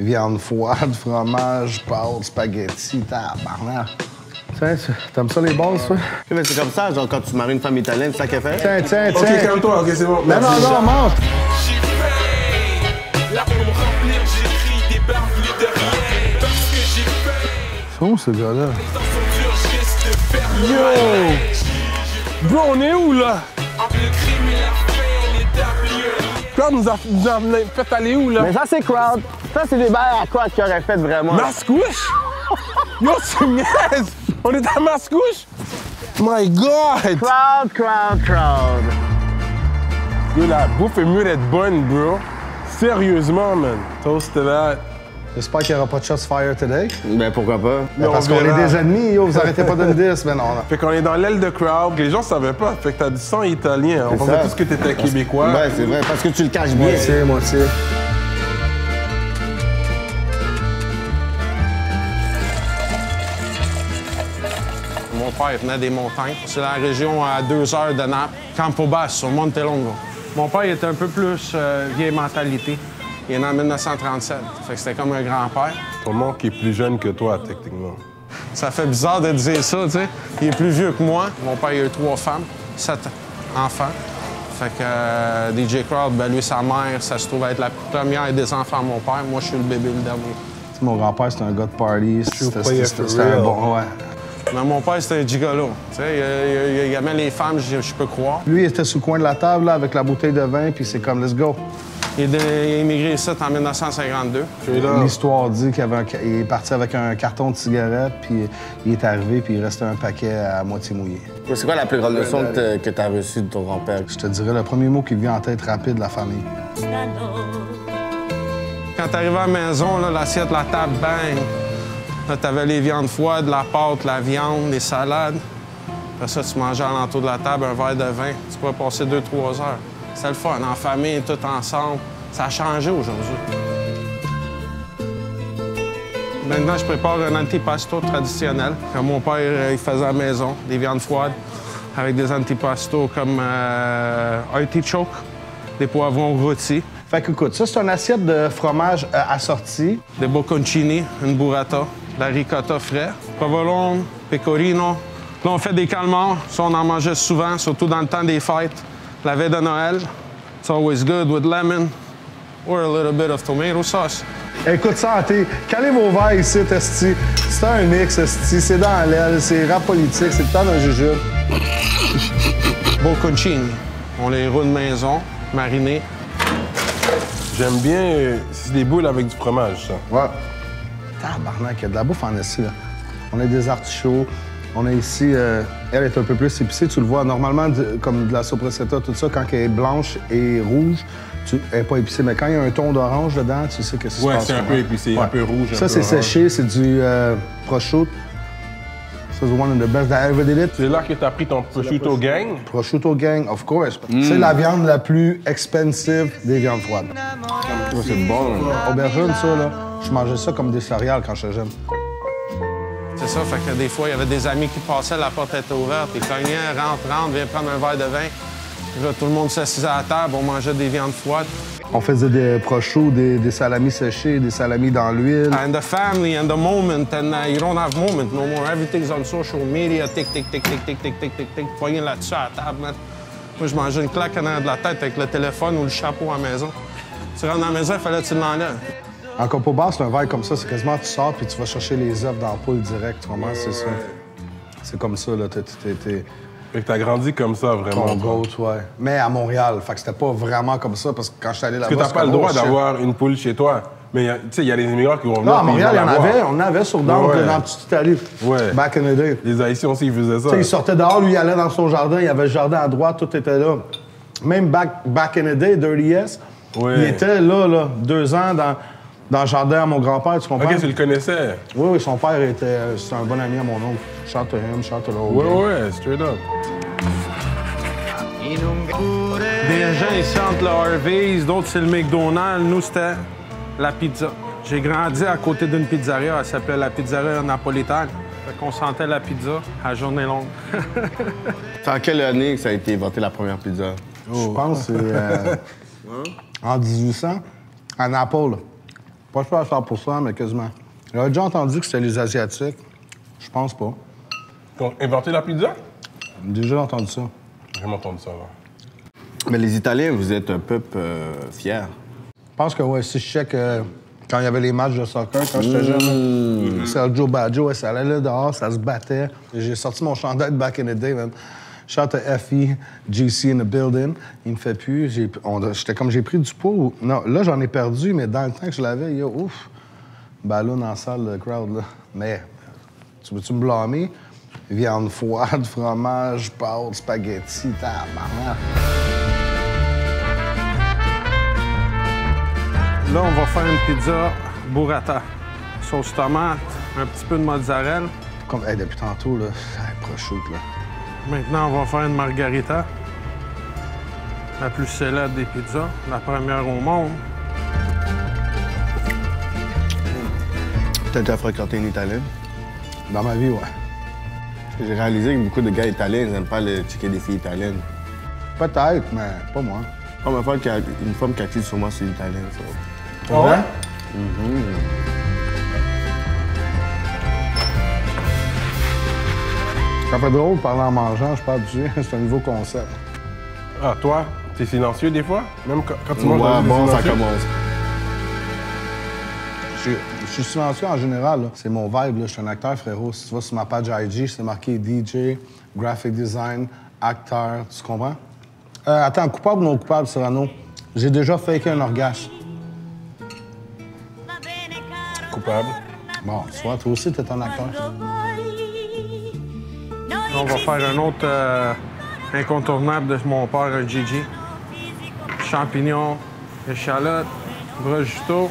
Viande froide, fromage, pâtes, spaghetti, tabarnak. Tiens, t'aimes ça les bases, toi? Mais c'est comme ça, genre quand tu maries une femme italienne, c'est ça qu'elle fait? Tiens. OK, calme-toi, OK, c'est bon. Non, mange! J'ai faim, là pour me remplir, j'écris des barbelés de rien. Parce que j'ai faim, C'est où, ce gars-là? les temps sont durs, je risque de perdre Yo! Bro, on est où, là? entre le crime et la faim, on est Crowd nous a fait aller où, là? Mais ça, c'est crowd. Ça, c'est des bails à crowd qui auraient fait vraiment. Mascouche? Yo, tu me niaises! On est à Mascouche? My God! Crowd. Yo, la bouffe est mieux d'être bonne, bro. Sérieusement, man. Toast to that. J'espère qu'il n'y aura pas de shots fire today. Ben pourquoi pas? Ben, parce qu'on est des ennemis, yo, vous arrêtez pas de me dire, mais non. Fait qu'on est dans l'aile de crowd. Les gens savaient pas. Fait que t'as du sang italien. On pensait ça. tous que t'étais québécois. Ben c'est vrai, parce que tu le caches bien. Moitié. Mon père venait des montagnes. C'est la région à 2 heures de Naples, Campobasso, sur Montelongo. Mon père était un peu plus vieille mentalité. Il est né en 1937. Fait que c'était comme un grand-père. Ton oncle est plus jeune que toi, techniquement. Ça fait bizarre de dire ça, tu sais. Il est plus vieux que moi. Mon père, il a eu 3 femmes, 7 enfants. Fait que DJ Crowd, ben lui, sa mère, ça se trouve être la première des enfants de mon père. Moi, je suis le bébé, le dernier. Mon grand-père, c'était un gars de party. C'était un bon, ouais. Mais mon père, c'était un gigolo. Tu sais, il aimait les femmes, je peux croire. Lui, il était sur le coin de la table, là, avec la bouteille de vin, puis c'est comme, let's go. Il est immigré ici en 1952. L'histoire dit qu'il est parti avec un carton de cigarettes, puis il est arrivé, puis il restait un paquet à moitié mouillé. C'est quoi la plus grande leçon que t'as reçue de ton grand-père? Je te dirais le premier mot qui me vient en tête rapide, la famille. Quand t'arrivais à la maison, là, l'assiette, la table, bang! Là, t'avais les viandes froides, la pâte, la viande, les salades. Après ça, tu mangeais à l'entour de la table un verre de vin. Tu pouvais passer 2-3 heures. C'était le fun, en famille, tout ensemble. Ça a changé aujourd'hui. Maintenant, je prépare un antipasto traditionnel que mon père il faisait à la maison, des viandes froides avec des antipastos comme artichoke, des poivrons rôtis, Fait que, écoute, ça, c'est une assiette de fromage assorti. des bocconcini, une burrata, de la ricotta frais, provolone, pecorino. Là, on fait des calmars. Ça, on en mangeait souvent, surtout dans le temps des fêtes. La veille de Noël, it's always good with lemon or a little bit of tomato sauce. Écoute, santé. Calez vos verres ici, esti. C'est un mix, esti. C'est dans l'aile, c'est rap politique, c'est le temps d'un jujube. Bocconcini. On les roule maison, marinés. J'aime bien... c'est des boules avec du fromage, ça. Ouais. Tabarnak, il y a de la bouffe en esti, là. On a des artichauts. On a ici... elle est un peu plus épicée, tu le vois. Normalement, comme de la sopressata, tout ça, quand elle est blanche et rouge, elle n'est pas épicée. Mais quand il y a un ton d'orange dedans, tu sais que c'est Ouais, c'est un peu épicé, un peu rouge. Ça, c'est séché, c'est du prosciutto. Ça, c'est one of the best that I ever did it. C'est là que t'as pris ton prosciutto gang. Prosciutto gang, of course. C'est la viande la plus expensive des viandes froides. C'est bon. Aubergine, ça, là, je mangeais ça comme des céréales quand j'étais jeune. C'est ça, fait que des fois, il y avait des amis qui passaient, la porte était ouverte, ils cognaient, rentre, viens prendre un verre de vin. Puis là, tout le monde s'assisait à la table, on mangeait des viandes froides. On faisait des prosciutto, des salamis séchés, des salamis dans l'huile. And the family and the moment, and you don't have moment no more. Everything's on social media, tic, tic, tic, tic, tic, tic, tic, tic, tic. Poigné là-dessus à la table, man. Moi, je mangeais une claque en arrière de la tête avec le téléphone ou le chapeau à la maison. Tu rentres dans la maison, il fallait que tu l'enlèves. En compo bar, c'est un verre comme ça, c'est quasiment tu sors puis tu vas chercher les œufs dans la poule direct, vraiment, c'est ça. C'est comme ça, là, Fait que t'as grandi comme ça, vraiment. ton goat, ouais. Mais à Montréal, fait que c'était pas vraiment comme ça, parce que quand je suis allé là-bas... Parce que t'as pas le droit d'avoir une poule chez toi. Mais tu sais, il y a des immigrants qui vont venir. Non, à Montréal, il y en avoir. avait. On en avait sur Down, Ouais. dans la petite Italie. Ouais. Back in the day. Les Haïtiens aussi, ils faisaient ça. Tu sais, il sortait dehors, lui, il allait dans son jardin, il y avait le jardin à droite, tout était là. Même back in the day, Dirty S, Ouais. il était là, 2 ans dans le jardin à mon grand-père, tu comprends? OK, tu le connaissais. Oui, son père c'était un bon ami à mon oncle. Shout to him, shout to the whole gang. Ouais, straight up. Des gens ici entre le Harvey's, d'autres c'est le McDonald's. Nous, c'était la pizza. J'ai grandi à côté d'une pizzeria, elle s'appelait la pizzeria napolitaine. Fait qu'on sentait la pizza à journée longue. C'est en quelle année que ça a été inventé la première pizza? Je pense que c'est en 1800, à Naples. Pas sûr à 100%, mais quasiment. J'avais déjà entendu que c'était les Asiatiques. Je pense pas. Ils ont inventé la pizza? J'ai déjà entendu ça. J'ai jamais entendu ça, là. Mais les Italiens, vous êtes un peuple fier. Je pense que, ouais, si je check quand il y avait les matchs de soccer, quand j'étais jeune, Sergio Baggio, ouais, ça allait là dehors, ça se battait. J'ai sorti mon chandail de back in the day, man. Shout à FE, GC in the building. Il me fait plus. J'étais comme, j'ai pris du poids. Non, là, j'en ai perdu, mais dans le temps que je l'avais, yo, ouf, ballon en salle, le crowd, là. Mais, tu veux-tu me blâmer? Viande froide, fromage, pâtes, spaghetti, tabarnak. Là, on va faire une pizza burrata. Sauce tomate, un petit peu de mozzarella. Comme, hey, depuis tantôt, là, prosciutto, là. Maintenant, on va faire une margarita. La plus célèbre des pizzas, la première au monde. T'as déjà fréquenté une Italienne? Dans ma vie, ouais. J'ai réalisé que beaucoup de gars italiens n'aiment pas le checker des filles italiennes. Peut-être, mais pas moi. La première fois qu'il y a une femme qui a cheaté sur moi, c'est italienne, ça. Ah ouais? Ça fait drôle de parler en mangeant, je parle du c'est un nouveau concept. Ah, toi, t'es silencieux des fois? Même quand tu manges Ouais, dans bon, ça silencieux? commence. Je suis silencieux en général, là. C'est mon vibe, là. Je suis un acteur, frérot. Si tu vas sur ma page IG, c'est marqué DJ, graphic design, acteur, tu comprends? Attends, coupable ou non coupable, Cyrano? J'ai déjà faké un orgasme. Coupable. Bon, tu vois, toi aussi, t'es un acteur. On va faire un autre incontournable de mon père, un Gigi. Champignons, échalotes, prosciutto.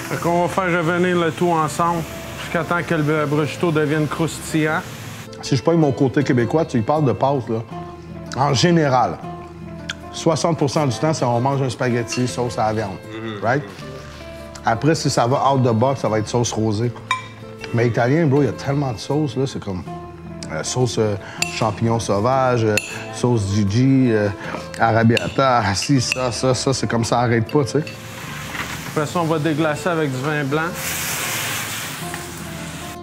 Fait qu'on va faire revenir le tout ensemble jusqu'à temps que le prosciutto devienne croustillant. Si je prends mon côté québécois, tu y parles de pâtes, là. En général, 60% du temps, c'est on mange un spaghetti, sauce à la viande. Right? Après, si ça va out the box, ça va être sauce rosée. Mais italien, bro, il y a tellement de sauces, là, c'est comme sauce champignons sauvages, sauce Gigi, arrabbiata, si, ça, c'est comme ça, arrête pas, tu sais. Après ça, on va déglacer avec du vin blanc.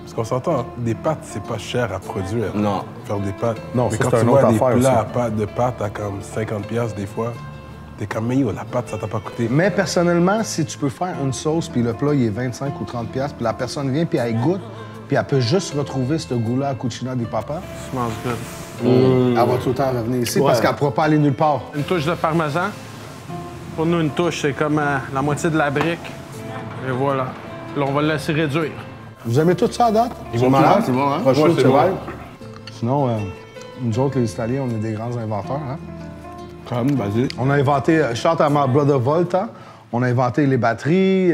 Parce qu'on s'entend, des pâtes, c'est pas cher à produire. Non. Faire des pâtes. Non, mais ça, quand c'est tu une vois autre des affaire plats de pâtes à comme 50$ des fois, t'es comme, mais yo, la pâte, ça t'a pas coûté. Mais personnellement, si tu peux faire une sauce, puis le plat, il est 25 ou 30$, puis la personne vient, puis elle goûte, puis elle peut juste retrouver ce goût-là à Cucina di Papa, Smells good. elle va tout le temps revenir ici parce qu'elle ne pourra pas aller nulle part. Une touche de parmesan. Pour nous, une touche, c'est comme la moitié de la brique. Et voilà. Là, on va le laisser réduire. Vous aimez tout ça à date? Ils vont malade? c'est bon, hein? Prosciutto, Ouais, c'est c'est bon. vrai. Sinon, nous autres, les Italiens, on est des grands inventeurs. Hein? Comme, vas-y. On a inventé, shout à ma brother Volta, on a inventé les batteries,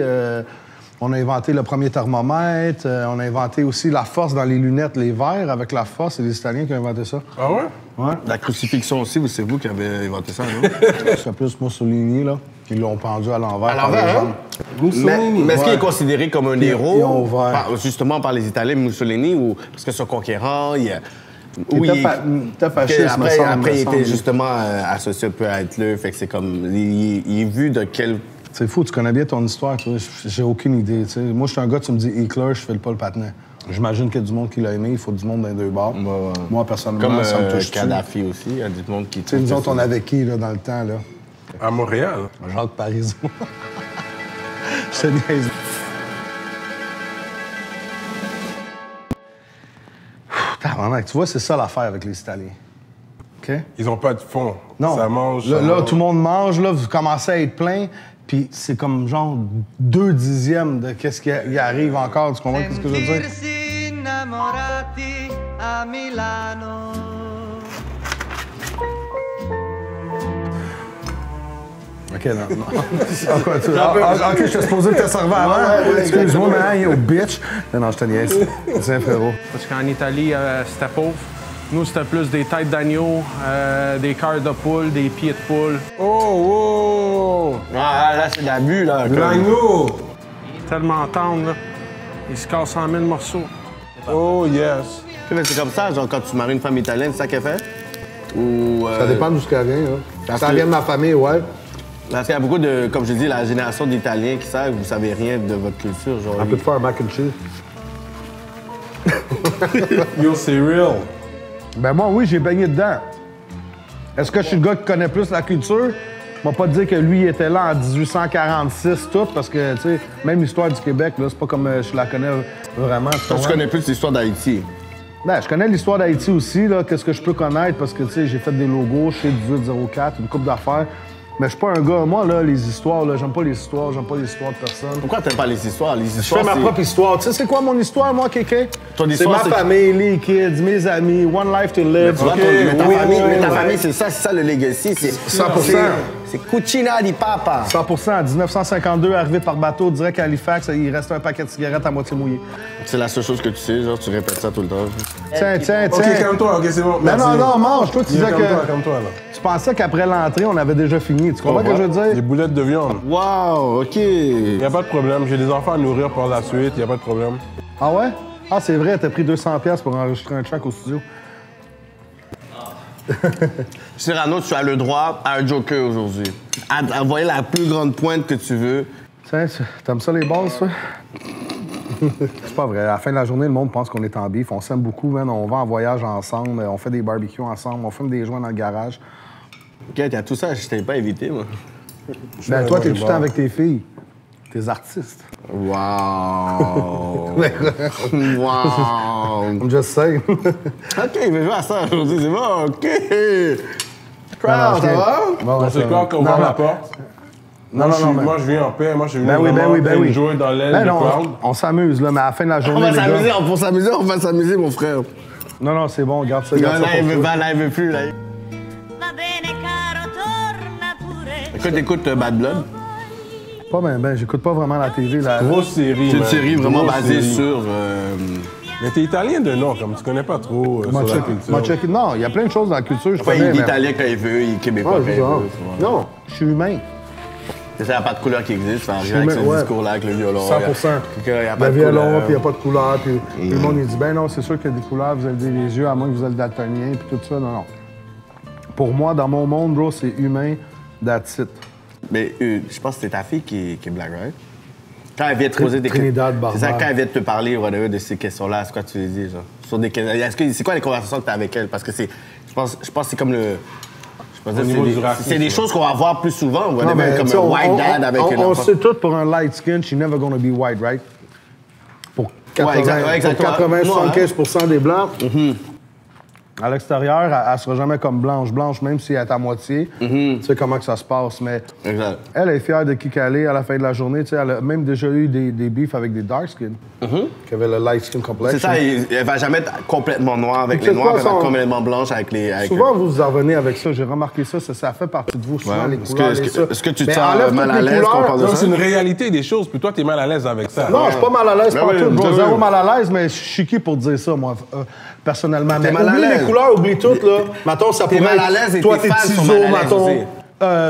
on a inventé le premier thermomètre, on a inventé aussi la force dans les lunettes, les verres avec la force. C'est les Italiens qui ont inventé ça. Ah ouais? Ouais. La crucifixion aussi, c'est vous qui avez inventé ça, non? C'est plus Mussolini, là, qui l'ont pendu à l'envers. À par l'envers, les hein? jambes. Mais est-ce qu'il Ouais. est considéré comme un Ils héros, ont ouvert. justement par les Italiens, Mussolini, ou parce que son conquérant, il était fasciste, me semble, après, me il était semble. justement associé un peu à Hitler, fait que c'est comme, il est vu de quel... C'est fou, tu connais bien ton histoire, toi. J'ai aucune idée, tu sais. Moi, je suis un gars, tu me dis Hitler, je fais pas le patinet. J'imagine qu'il y a du monde qui l'a aimé, il faut du monde dans les deux bords. Moi, personnellement, Comme ça me touche. Kadhafi aussi, il y a du monde qui... Tu sais, nous autres, on avait qui, là, dans le temps, là? À Montréal. Jacques Parizeau. Je te niaise. Tabarnak, tu vois, c'est ça l'affaire avec les Italiens. OK? Ils ont pas de fond. Non. Ça mange. Là, ça là, mange. tout le monde mange, là, vous commencez à être plein, puis c'est comme genre 2/10 de qu'est-ce qui arrive encore. Tu comprends ce que je veux dire? Sentirsi innamorati a Milano. OK, non. OK, je t'ai supposé te servir avant. Excuse-moi, mais yo, bitch. Non, je te niaise. C'est un frérot. Parce qu'en Italie, c'était pauvre. Nous, c'était plus des têtes d'agneau, des cœurs de poule, des pieds de poule. Oh, Ah, là, c'est de l'abus, là. oh! L'agneau! Tellement tendre, là. Il se casse en 1000 morceaux. Oh, yes. C'est comme ça, genre, quand tu maries une femme italienne, c'est ça qu'elle fait? Ou... Ça dépend d'où ce qu'elle vient, là. Parce Ça que- vient de ma famille, ouais. Parce qu'il y a beaucoup de, comme je dis, la génération d'Italiens qui savent que vous savez rien de votre culture. Genre, On peut te faire un mac and cheese. Yo, c'est real. Ben moi, oui, j'ai baigné dedans. Est-ce que je suis le gars qui connaît plus la culture? Je vais pas te dire que lui, il était là en 1846, tout, parce que, tu sais, même l'histoire du Québec, là, c'est pas comme je la connais vraiment. Toi, tu connais plus l'histoire d'Haïti. Ben, je connais l'histoire d'Haïti aussi, là, qu'est-ce que je peux connaître, parce que, tu sais, j'ai fait des logos chez 1804, une couple d'affaires. Mais je suis pas un gars, moi, là, les histoires, là, j'aime pas les histoires de personne. Pourquoi t'aimes pas les histoires? Les Je histoires, fais ma propre histoire. Tu sais, c'est quoi mon histoire, moi, Kéké? Ton C'est histoire, ma c'est- famille, les kids, mes amis, one life to live. Tu vois, mais ta famille, c'est ça le legacy. C'est 100%. C'est Cucina di Papa. 100%. En 1952, arrivé par bateau direct à Halifax, il restait un paquet de cigarettes à moitié mouillé. C'est la seule chose que tu sais, genre, tu répètes ça tout le temps. Tiens. Ok, calme-toi, ok, c'est bon. Non, merci. non, mange. Toi, tu disais Calme-toi, que calme-toi, là. tu pensais qu'après l'entrée, on avait déjà fini. Tu comprends ce que je veux dire? Des boulettes de viande. Wow, OK. Y a pas de problème, j'ai des enfants à nourrir par la suite, y a pas de problème. Ah ouais? Ah, c'est vrai, t'as pris 200$ pour enregistrer un track au studio. Cyrano, tu as le droit à un joker aujourd'hui. À envoyer la plus grande pointe que tu veux. Tiens, t'aimes ça les bases, toi? C'est pas vrai. À la fin de la journée, le monde pense qu'on est en bif. On s'aime beaucoup, man. On va en voyage ensemble, on fait des barbecues ensemble, on fume des joints dans le garage. OK, t'as tout ça, je t'avais pas invité, moi. Ben, toi, t'es tout le temps avec tes filles. T'es artiste. Wow. Wow. I'm just saying. OK, il veut jouer à ça aujourd'hui, c'est bon, OK. Non, Proud, ça va? Bon, ouais, On sait ça- quoi qu'on non, ouvre non. la porte? Non, non, mais- Moi, je viens en paix. Moi, je suis venu Ben oui, vraiment oui. enjoy dans l'aile Ben de non, crowd. on s'amuse, là, mais à la fin de la On journée, va les s'amuser, gars... pour s'amuser, on va s'amuser, mon frère. Non, c'est bon, garde ça, Non, garde ça là, il pour veut toi. pas, là, il veut plus, là. Va bene caro, torna pure. Écoute Bad Blood. Pas ben, j'écoute pas vraiment la TV, là. Grosse série, C'est une man. série vraiment Grosse basée série. sur... Mais t'es italien de nom, comme tu connais pas trop sur la culture. Non, il y a plein de choses dans la culture, je Enfin, connais, il est mais- italien quand il veut, il est québécois Ouais, quand il c'est ça. veut. Non, je suis humain. C'est ça, il n'y a pas de couleur qui existe. Ça arrive Je avec suis ce ouais. discours-là, avec le violon. 100%. Il y a pas Le de violon, couleur. puis il n'y a pas de couleur, puis le monde, il dit, ben non, c'est sûr qu'il y a des couleurs, vous avez des yeux, à moins que vous êtes daltonien, puis tout ça. Non. Pour moi, dans mon monde, bro, c'est humain, that's it. Mais je pense que c'est ta fille qui est black, right? Quand elle vient te poser des Trinidad C'est ça, Barbare. quand elle vient te parler whatever, de ces questions-là, c'est quoi tu lui dis, genre? Sur des questions... C'est quoi les conversations que tu as avec elle? Parce que c'est... Je pense que c'est comme le... Je pense que niveau du racisme, c'est des choses qu'on va voir plus souvent. Non, Whatever, mais, comme tu sais, un white dad avec un on enfant. sait tout pour un light skin, she's never gonna be white, right? Pour 80-75% des Blancs, à l'extérieur, elle sera jamais comme blanche, même si elle est à moitié. Tu sais comment que ça se passe, mais Exact. elle est fière de qui qu'elle est à la fin de la journée. Tu sais, elle a même déjà eu des beefs avec des dark skin, qui avaient le light skin complexion. C'est ça, elle va jamais être complètement noire avec Tu les sais noirs, quoi, elle va son- être complètement blanche avec les... avec Souvent, vous en revenez avec ça. J'ai remarqué ça. Ça fait partie de vous, souvent, Ouais. les Est-ce couleurs. que- et est-ce ça. que- est-ce que tu te Mais sens enlève mal toutes à les l'aise quand on couleurs. parle de Non, ça? c'est une réalité des choses, puis toi, t'es mal à l'aise avec ça. Non, je suis pas mal à l'aise Ben partout, oui, bro. ben Zéro oui. mal à l'aise, mais je suis qui pour dire ça, moi, personnellement. Mais mal à oublie l'aise. les couleurs, oublie tout, là. Mettons, ça T'es pourrait mal à être, l'aise et toi, tes t'es fans sont ciseaux, mal à l'aise mettons. aussi.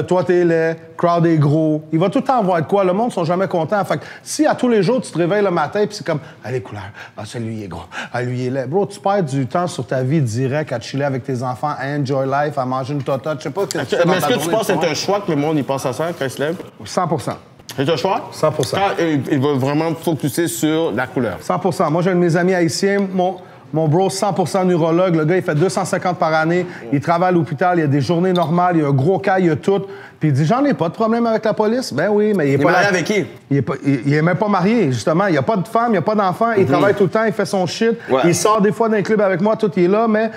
Toi, t'es laid, crowd est gros. Il va tout le temps avoir de quoi. Le monde sont jamais contents. Fait que si à tous les jours, tu te réveilles le matin puis c'est comme, ah, les couleurs, ah, celui il est gros, ah, lui il est laid. Bro, tu perds du temps sur ta vie direct à chiller avec tes enfants, à enjoy life, à manger une totote. Je sais pas ce que tu fais dans Mais est-ce ta que tu journée, penses que c'est vois. un choix que le monde y pense à ça quand il se lève? 100%. C'est un choix? 100%. Quand il va vraiment focuser sur la couleur. 100%. Moi, j'ai un de mes amis haïtiens, mon bro, 100% neurologue. Le gars, il fait 250 par année. Il travaille à l'hôpital. Il a des journées normales. Il a un gros cas. Il a tout. Puis il dit, j'en ai pas de problème avec la police. Ben oui, mais il est pas marié là- avec qui? Il est même pas marié, justement. Il a pas de femme, il a pas d'enfant. Il travaille tout le temps. Il fait son shit. Ouais. Il sort des fois d'un club avec moi. Tout, il est là. Mais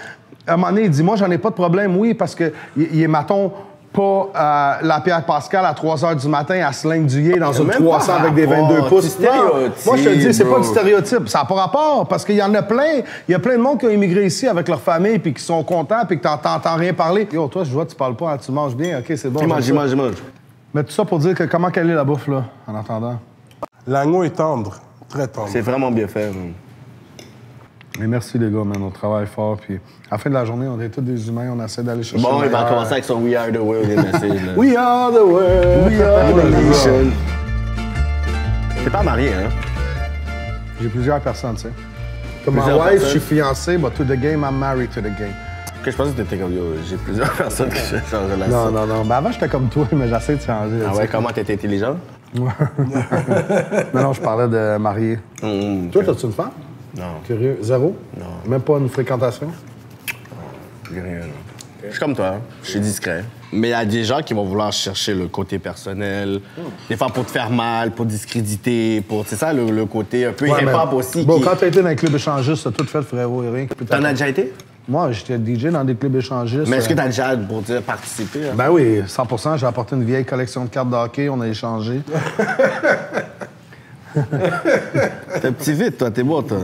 à un moment donné, il dit, moi, j'en ai pas de problème. Oui, parce que il est, mettons, pas la Pierre Pascal à 3 h du matin à se linguer dans une même 300 pas avec des rapport. 22 pouces. Tu Non, stéréotypes, moi, je te le dis, c'est pas bro. du stéréotype. Ça n'a pas rapport, parce qu'il y en a plein. Il y a plein de monde qui ont immigré ici avec leur famille, puis qui sont contents, puis que t'entends rien parler. Yo, toi, je vois, tu parles pas, hein, tu manges bien, OK, c'est bon. j'aime ça. J'imagine. Mais tout ça pour dire que comment quelle est la bouffe, là, en attendant. L'agneau est tendre, très tendre. C'est vraiment bien fait. man. Mais merci, les gars, man, on travaille fort, puis à la fin de la journée, on est tous des humains, on essaie d'aller chercher Bon, le il va meilleur. commencer avec son We Are the World. le message, là. We are the world, we are the nation. T'es pas marié, hein? J'ai plusieurs personnes, tu sais. Comme ma Plusieurs wife, je personnes. suis fiancé, but to the game, I'm married to the game. Que je pensais que t'étais comme yo, j'ai plusieurs personnes que je change de la Non, non, non. Ben avant, j'étais comme toi, mais j'essaie de changer. Ah tu ouais, sais. comment t'étais intelligent? Non, je parlais de marié. Toi, t'as-tu une femme? Non, Curieux. Zéro? Non. Même pas une fréquentation? j'ai rien. Je suis comme toi, hein. Je suis discret. Mais il y a des gens qui vont vouloir chercher le côté personnel, des fois pour te faire mal, pour discréditer, pour... C'est ça le côté un peu Ouais, hip-hop mais- aussi. Bon, qui... quand t'as été dans les clubs échangistes, t'as tout fait, frérot, et rien. T'en as déjà été? Moi, j'étais DJ dans des clubs échangistes. Mais est-ce que t'as déjà, pour dire, participé? Hein? Ben oui, 100%. J'ai apporté une vieille collection de cartes de hockey, on a échangé. T'es un petit vite, toi, t'es bon, toi.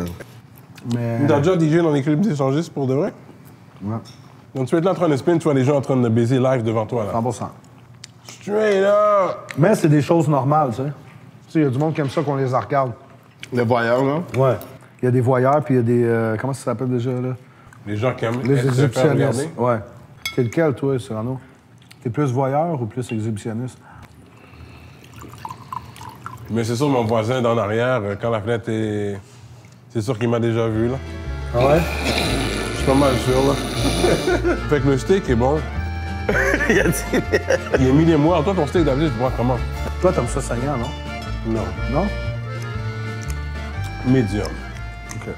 Mais... T'as déjà DJ dans les clubs échangistes pour de vrai? Ouais, Donc tu vas être là en train de spin, tu vois les gens en train de baiser live devant toi, là. 100%. Straight up! Mais c'est des choses normales, tu sais. Tu sais, il y a du monde qui aime ça qu'on les regarde. Le voyeur, là. Ouais. Il y a des voyeurs, puis il y a des... comment ça s'appelle déjà, là? Les gens qui aiment Les être fait exhibitionnistes. regarder. Ouais. T'es lequel, toi, Cyrano? T'es plus voyeur ou plus exhibitionniste? Mais c'est sûr, mon voisin d'en arrière, quand la fenêtre est... C'est sûr qu'il m'a déjà vu, là. Ah ouais? Je suis pas mal sûr, là. Fait que le steak est bon. Il a dit... Il est millième mois. Toi, ton steak d'habitude, tu vois comment? Toi, t'aimes ça saignant, non? Non. Non? Médium. OK.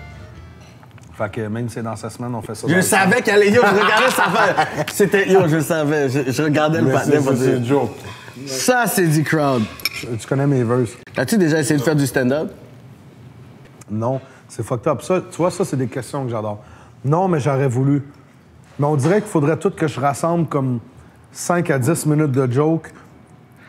Fait que même si c'est dans sa semaine, on fait ça. Je dans savais qu'elle allait... Yo, je regardais sa face. C'était... Yo, je le savais. Je regardais le Mais patin pour c'est dire... une joke. Ça, c'est du crowd. Tu connais mes verses? As-tu déjà essayé de faire du stand-up? Non. C'est fucked up. Ça, tu vois, ça, c'est des questions que j'adore. Non, mais j'aurais voulu. Mais on dirait qu'il faudrait tout que je rassemble comme 5 à 10 minutes de joke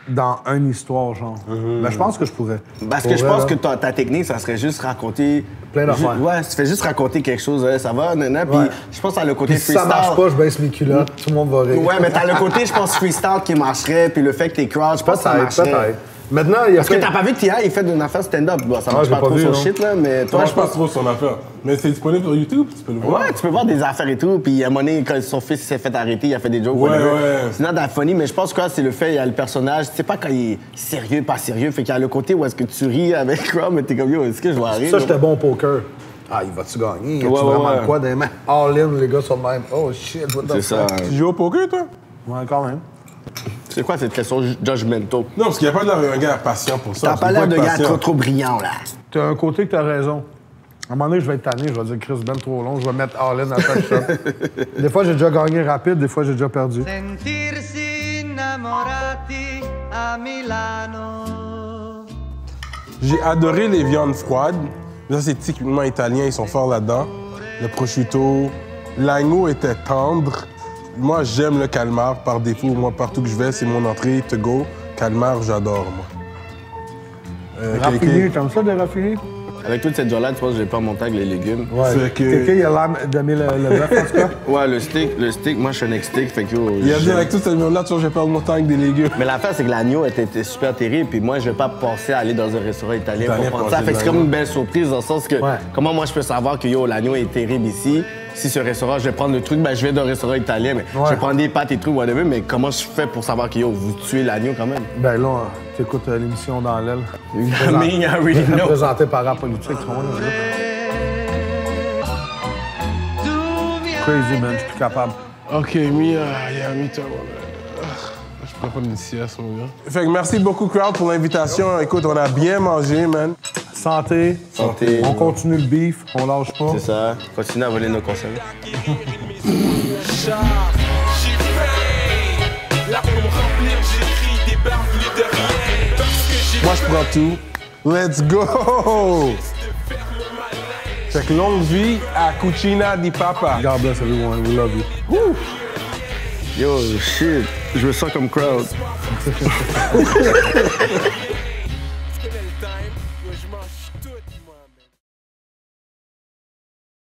dans une histoire, genre. Mais je pense que je pourrais. Parce que Pour je vrai, pense là. que ta technique, ça serait juste raconter... Plein d'affaires. Ouais, tu fais juste raconter quelque chose, ouais, ça va, nanana, puis Ouais. je pense à le côté Puis si freestyle. ça marche pas, je baisse mes culottes. Tout le monde va rire. Ouais, mais t'as le côté, je pense, freestyle qui marcherait, puis le fait que t'es crowd, je pense que ça Peut-être, marcherait. peut-être. Maintenant, il y a Parce que plein- t'as pas vu que T.I. il fait une affaire stand-up. Bon, ça Ah, marche j'ai pas pas trop vu, son non. shit, là, mais toi, Moi, je je passe pense... trop son affaire. Mais c'est disponible sur YouTube, tu peux le voir. Ouais, tu peux voir des affaires et tout, puis à un moment donné, quand son fils s'est fait arrêter, il a fait des jokes. Ouais, whatever. ouais. C'est not that funny, mais je pense que c'est le fait, il y a le personnage, tu sais pas quand il est sérieux, pas sérieux, fait qu'il y a le côté où est-ce que tu ris avec crowd, mais t'es comme, yo, est-ce que je vais rire? Ça, j'étais bon au poker. Ah, il va-tu gagner? Y a-tu Ouais, ouais, vraiment ouais. de quoi des mains? All in, les gars sont de même. Oh shit, what the C'est ça. fuck? Tu joues au poker, toi? Ouais, quand même. C'est quoi cette question judgmental? Non, parce qu'il n'y a pas l'air d'un gars patient pour ça. T'as Tu pas peux l'air être de gars patient. trop brillant, là. T'as un côté que t'as raison. À un moment donné, je vais être tanné, je vais dire Chris Ben trop long, je vais mettre all in à chaque shot. Des fois, j'ai déjà gagné rapide, des fois, j'ai déjà perdu. Sentirsi innamorati a Milano. J'ai adoré les viandes froides. Ça, c'est typiquement italien, ils sont forts là-dedans. Le prosciutto, l'agneau était tendre. Moi, j'aime le calmar par défaut. Moi, partout que je vais, c'est mon entrée, to go. Calmar, j'adore, moi. Raffiné, t'aimes ça, des raffinés? Avec toute cette joie-là, tu penses que je vais pas monter avec les légumes? Ouais. Fait que- Quelqu'un, il a l'air d'aimer le bœuf, en tout cas. Ouais, le steak, moi je suis un ex-steak, fait que yo, Il a dit j'aime. avec toute cette viande-là, tu vois, je vais perdre mon temps avec des légumes. Mais l'affaire, c'est que l'agneau était super terrible, puis moi, je vais pas penser à aller dans un restaurant italien Italien pour prendre pour ça. manger Fait de que c'est comme l'agneau. une belle surprise dans le sens que, Ouais. comment moi je peux savoir que yo, l'agneau est terrible ici? Si ce restaurant, je vais prendre le truc, ben je vais dans un restaurant italien, mais je vais prendre des pâtes et tout, whatever, mais comment je fais pour savoir que yo, vous tuez l'agneau quand même? Ben là, t'écoutes l'émission dans l'aile. I mean, I already know. Présentée par Rap Politique, tu vois, là. Crazy, man, je suis plus capable. OK, Mia, yeah, me too. Je pourrais prendre une sieste, mon gars. Fait que merci beaucoup, crowd, pour l'invitation. Écoute, on a bien mangé, man. Santé. Santé. On continue le beef, on lâche pas. C'est ça. Continue à voler nos conseils. J'ai faim. Là pour me remplir, j'écris des barbelés de rien. Parce que j'ai Moi, je prends tout. Let's go! Fait que longue vie à Cucina di Papa. God bless everyone, we love you. Yo, shit, je me sens comme crowd. quel est le time, je mange tout, man.